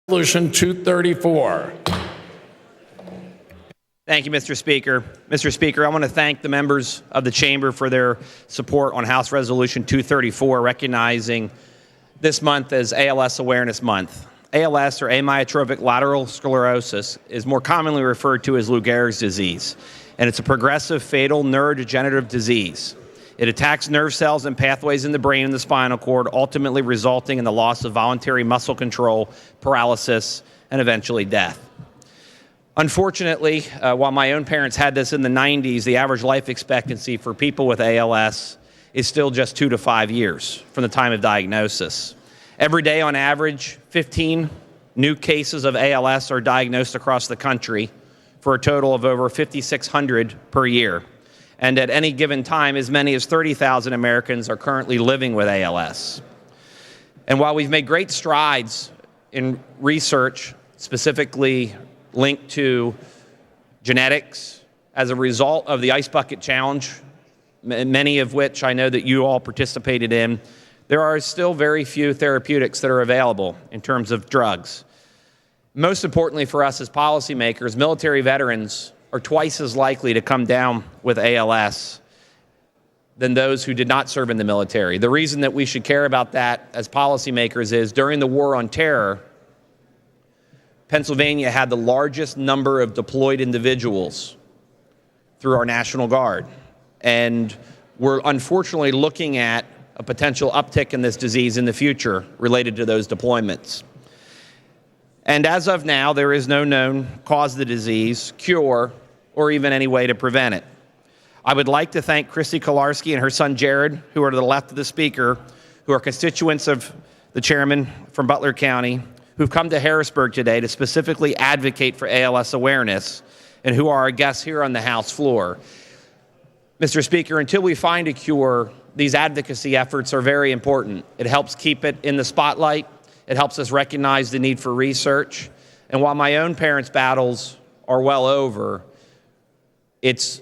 Resolution 234. Thank you, Mr. Speaker. Mr. Speaker, I want to thank the members of the chamber for their support on House Resolution 234, recognizing this month as ALS Awareness Month. ALS, or Amyotrophic Lateral Sclerosis, is more commonly referred to as Lou Gehrig's disease, and it's a progressive, fatal neurodegenerative disease. It attacks nerve cells and pathways in the brain and the spinal cord, ultimately resulting in the loss of voluntary muscle control, paralysis, and eventually death. Unfortunately, while my own parents had this in the 90s, the average life expectancy for people with ALS is still just 2 to 5 years from the time of diagnosis. Every day, on average, 15 new cases of ALS are diagnosed across the country, for a total of over 5,600 per year. And at any given time, as many as 30,000 Americans are currently living with ALS. And while we've made great strides in research, specifically linked to genetics, as a result of the Ice Bucket Challenge, many of which I know that you all participated in, there are still very few therapeutics that are available in terms of drugs. Most importantly for us as policymakers, military veterans are twice as likely to come down with ALS than those who did not serve in the military. The reason that we should care about that as policymakers is during the War on Terror, Pennsylvania had the largest number of deployed individuals through our National Guard. And we're unfortunately looking at a potential uptick in this disease in the future related to those deployments. And as of now, there is no known cause of the disease, cure, or even any way to prevent it. I would like to thank Christy Kolarski and her son Jared, who are to the left of the speaker, who are constituents of the chairman from Butler County, who've come to Harrisburg today to specifically advocate for ALS awareness, and who are our guests here on the House floor. Mr. Speaker, until we find a cure, these advocacy efforts are very important. It helps keep it in the spotlight. It helps us recognize the need for research. And while my own parents' battles are well over, it's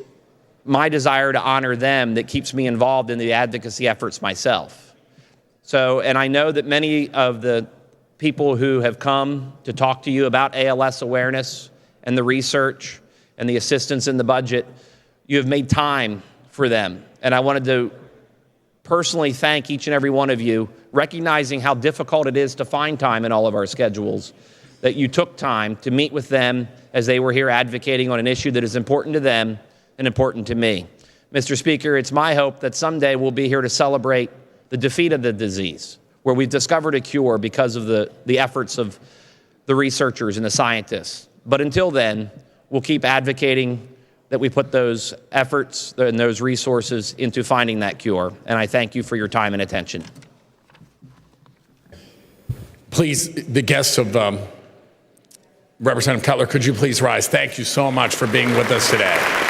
my desire to honor them that keeps me involved in the advocacy efforts myself. And I know that many of the people who have come to talk to you about ALS awareness and the research and the assistance in the budget, you have made time for them. And I wanted to personally thank each and every one of you, recognizing how difficult it is to find time in all of our schedules, that you took time to meet with them as they were here advocating on an issue that is important to them and important to me. Mr. Speaker, it's my hope that someday we'll be here to celebrate the defeat of the disease, where we've discovered a cure because of the efforts of the researchers and the scientists. But until then, we'll keep advocating that we put those efforts and those resources into finding that cure. And I thank you for your time and attention. Please, the guests of Representative Cutler, could you please rise? Thank you so much for being with us today.